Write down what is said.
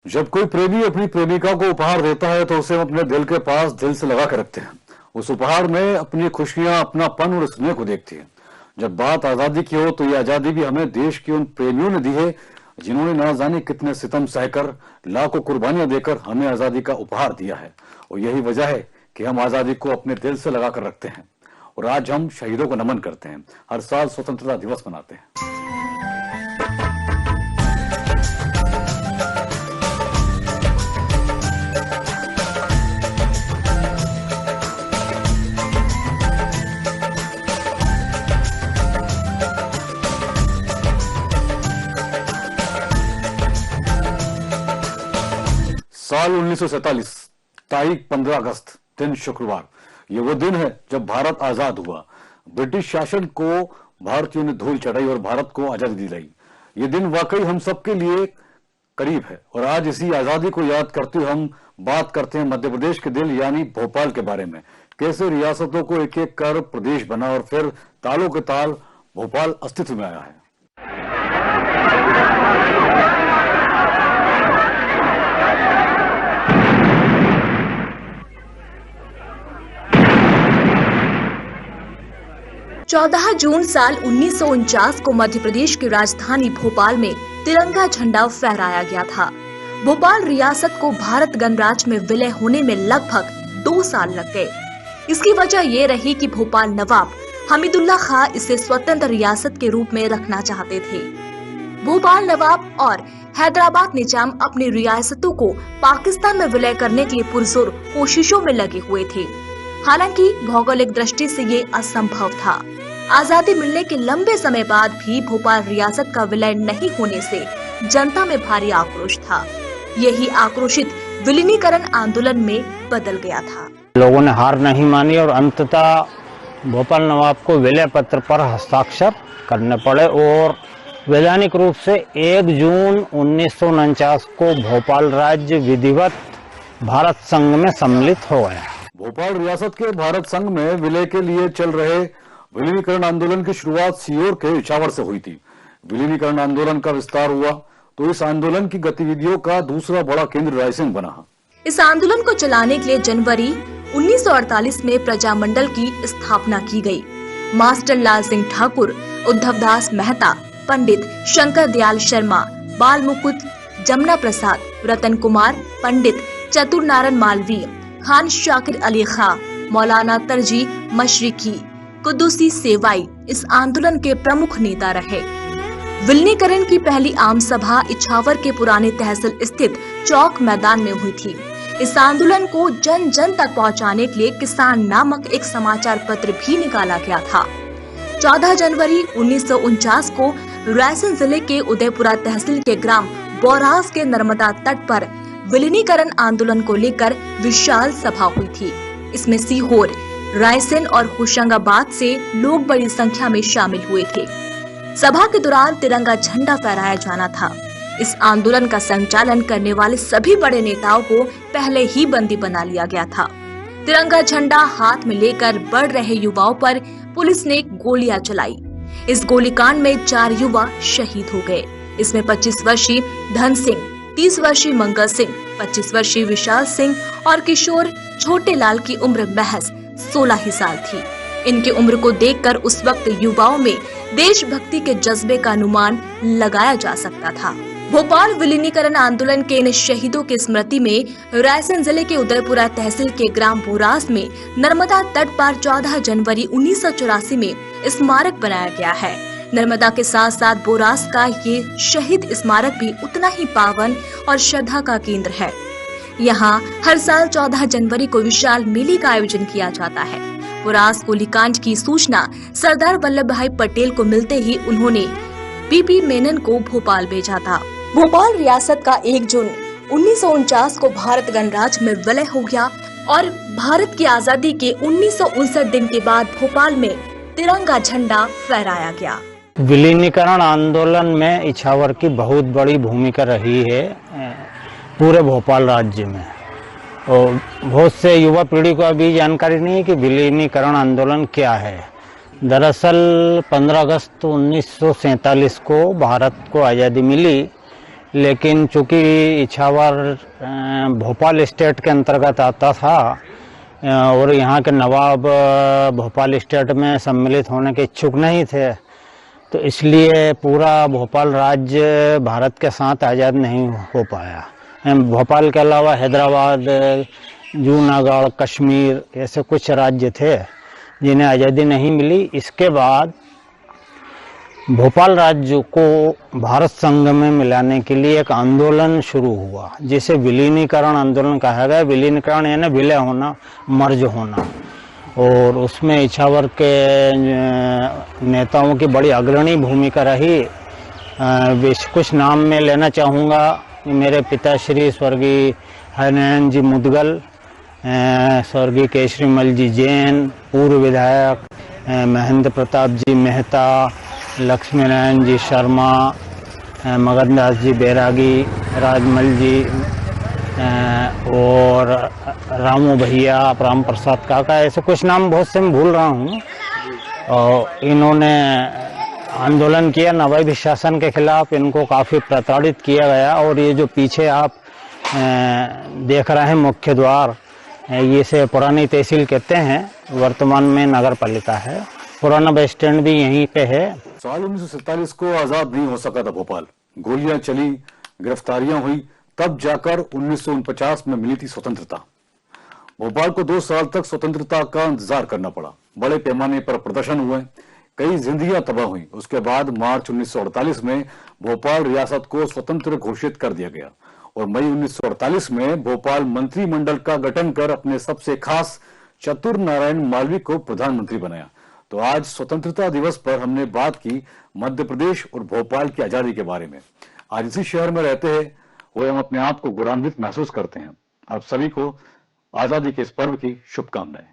जब कोई प्रेमी अपनी प्रेमिका को उपहार देता है तो उसे हम अपने दिल के पास दिल से लगा कर रखते हैं। उस उपहार में अपनी खुशियां, अपनापन और स्नेह को देखते हैं। जब बात आजादी की हो तो ये आजादी भी हमें देश के उन प्रेमियों ने दी है जिन्होंने ना जाने कितने सितम सहकर, लाखों कुर्बानियां देकर हमें आजादी का उपहार दिया है। और यही वजह है कि हम आजादी को अपने दिल से लगा कर रखते हैं। और आज हम शहीदों को नमन करते हैं, हर साल स्वतंत्रता दिवस मनाते हैं। साल 1947, तारीख 15 अगस्त, दिन शुक्रवार। ये वो दिन है जब भारत आजाद हुआ। ब्रिटिश शासन को भारतीयों ने धूल चढ़ाई और भारत को आजादी दिलाई। ये दिन वाकई हम सबके लिए करीब है। और आज इसी आजादी को याद करते हुए हम बात करते हैं मध्य प्रदेश के दिल यानी भोपाल के बारे में। कैसे रियासतों को एक एक कर प्रदेश बना और फिर तालों के ताल भोपाल अस्तित्व में आया है। 14 जून साल 1949 को मध्य प्रदेश की राजधानी भोपाल में तिरंगा झंडा फहराया गया था। भोपाल रियासत को भारत गणराज्य में विलय होने में लगभग 2 साल लग गए। इसकी वजह ये रही कि भोपाल नवाब हमीदुल्ला खां इसे स्वतंत्र रियासत के रूप में रखना चाहते थे। भोपाल नवाब और हैदराबाद निजाम अपनी रियासतों को पाकिस्तान में विलय करने के लिए पुरजोर कोशिशों में लगे हुए थे। हालांकि भौगोलिक दृष्टि से ये असंभव था। आजादी मिलने के लंबे समय बाद भी भोपाल रियासत का विलय नहीं होने से जनता में भारी आक्रोश था। यही आक्रोशित विलीनीकरण आंदोलन में बदल गया था। लोगों ने हार नहीं मानी और अंततः भोपाल नवाब को विलय पत्र पर हस्ताक्षर करने पड़े और वैधानिक रूप से 1 जून 1949 को भोपाल राज्य विधिवत भारत संघ में सम्मिलित हो गया। भोपाल रियासत के भारत संघ में विलय के लिए चल रहे विलीनीकरण आंदोलन की शुरुआत सीहोर के इछावर से हुई थी। विलीनीकरण आंदोलन का विस्तार हुआ तो इस आंदोलन की गतिविधियों का दूसरा बड़ा केंद्र रायसेन बना। इस आंदोलन को चलाने के लिए जनवरी 1948 में प्रजामंडल की स्थापना की गई। मास्टर लाल सिंह ठाकुर, उद्धव दास मेहता, पंडित शंकर दयाल शर्मा, बाल मुकुट, जमुना प्रसाद, रतन कुमार, पंडित चतुर नारायण मालवीय, खान शाकिर अली खां, मौलाना तरजी मशरिकी, कुद्दूसी सेवाई इस आंदोलन के प्रमुख नेता रहे। विलीनीकरण की पहली आम सभा इछावर के पुराने तहसील स्थित चौक मैदान में हुई थी। इस आंदोलन को जन जन तक पहुंचाने के लिए किसान नामक एक समाचार पत्र भी निकाला गया था। 14 जनवरी 1949 को रायसेन जिले के उदयपुरा तहसील के ग्राम बोरास के नर्मदा तट पर विलीनीकरण आंदोलन को लेकर विशाल सभा हुई थी। इसमें सीहोर, रायसेन और होशंगाबाद से लोग बड़ी संख्या में शामिल हुए थे। सभा के दौरान तिरंगा झंडा फहराया जाना था। इस आंदोलन का संचालन करने वाले सभी बड़े नेताओं को पहले ही बंदी बना लिया गया था। तिरंगा झंडा हाथ में लेकर बढ़ रहे युवाओं पर पुलिस ने गोलियां चलाई। इस गोलीकांड में 4 युवा शहीद हो गए। इसमें 25 वर्षीय धन सिंह, 30 वर्षीय मंगल सिंह, 25 वर्षीय विशाल सिंह और किशोर छोटे लाल की उम्र महज 16 ही साल थी। इनकी उम्र को देखकर उस वक्त युवाओं में देशभक्ति के जज्बे का अनुमान लगाया जा सकता था। भोपाल विलीनीकरण आंदोलन के इन शहीदों की स्मृति में रायसेन जिले के उदयपुरा तहसील के ग्राम बोरास में नर्मदा तट पर 14 जनवरी 1984 में स्मारक बनाया गया है। नर्मदा के साथ साथ बोरास का ये शहीद स्मारक भी उतना ही पावन और श्रद्धा का केंद्र है। यहाँ हर साल 14 जनवरी को विशाल मेले का आयोजन किया जाता है। बोरास गोलीकांड की सूचना सरदार वल्लभ भाई पटेल को मिलते ही उन्होंने पीपी मेनन को भोपाल भेजा था। भोपाल रियासत का 1 जून 1949 को भारत गणराज्य में विलय हो गया और भारत की आजादी के 1959 दिन के बाद भोपाल में तिरंगा झंडा फहराया गया। विलीनीकरण आंदोलन में इछावर की बहुत बड़ी भूमिका रही है पूरे भोपाल राज्य में। और बहुत से युवा पीढ़ी को अभी जानकारी नहीं है कि विलीनीकरण आंदोलन क्या है। दरअसल 15 अगस्त 1947 को भारत को आज़ादी मिली, लेकिन चूंकि इछावर भोपाल स्टेट के अंतर्गत आता था और यहाँ के नवाब भोपाल स्टेट में सम्मिलित होने के इच्छुक नहीं थे, तो इसलिए पूरा भोपाल राज्य भारत के साथ आज़ाद नहीं हो पाया। भोपाल के अलावा हैदराबाद, जूनागढ़, कश्मीर ऐसे कुछ राज्य थे जिन्हें आज़ादी नहीं मिली। इसके बाद भोपाल राज्य को भारत संघ में मिलाने के लिए एक आंदोलन शुरू हुआ, जिसे विलीनीकरण आंदोलन कहा गया। विलीनीकरण यानी विलय होना, मर्ज होना। और उसमें इछावर के नेताओं की बड़ी अग्रणी भूमिका रही। कुछ नाम मैं लेना चाहूँगा। मेरे पिताश्री स्वर्गीय हरिनारायण जी मुदगल, स्वर्गीय केशरीमल जी जैन, पूर्व विधायक महेंद्र प्रताप जी मेहता, लक्ष्मी नारायण जी शर्मा, मगन दास जी बैरागी, राजमल जी और रामू भैया, राम प्रसाद काका, ऐसे कुछ नाम बहुत से मैं भूल रहा हूँ। और इन्होंने आंदोलन किया नवाबी शासन के खिलाफ। इनको काफ़ी प्रताड़ित किया गया। और ये जो पीछे आप देख रहे हैं मुख्य द्वार, ये से पुरानी तहसील कहते हैं, वर्तमान में नगर पालिका है। पुराना बस स्टैंड भी यहीं पे है। साल 1947 को आजाद नहीं हो सका था भोपाल। गोलियां चली, गिरफ्तारियां हुई, तब जाकर 1949 में मिली थी स्वतंत्रता। भोपाल को 2 साल तक स्वतंत्रता का इंतजार करना पड़ा। बड़े पैमाने पर प्रदर्शन हुए, कई जिंदगियां तबाह हुई। उसके बाद मार्च 1948 में भोपाल रियासत को स्वतंत्र घोषित कर दिया गया और मई 1948 में भोपाल मंत्रिमंडल का गठन कर अपने सबसे खास चतुर नारायण मालवीय को प्रधानमंत्री बनाया। तो आज स्वतंत्रता दिवस पर हमने बात की मध्य प्रदेश और भोपाल की आजादी के बारे में। आज इसी शहर में रहते हैं वो हम अपने आप को गौरवान्वित महसूस करते हैं। आप सभी को आजादी के इस पर्व की शुभकामनाएं।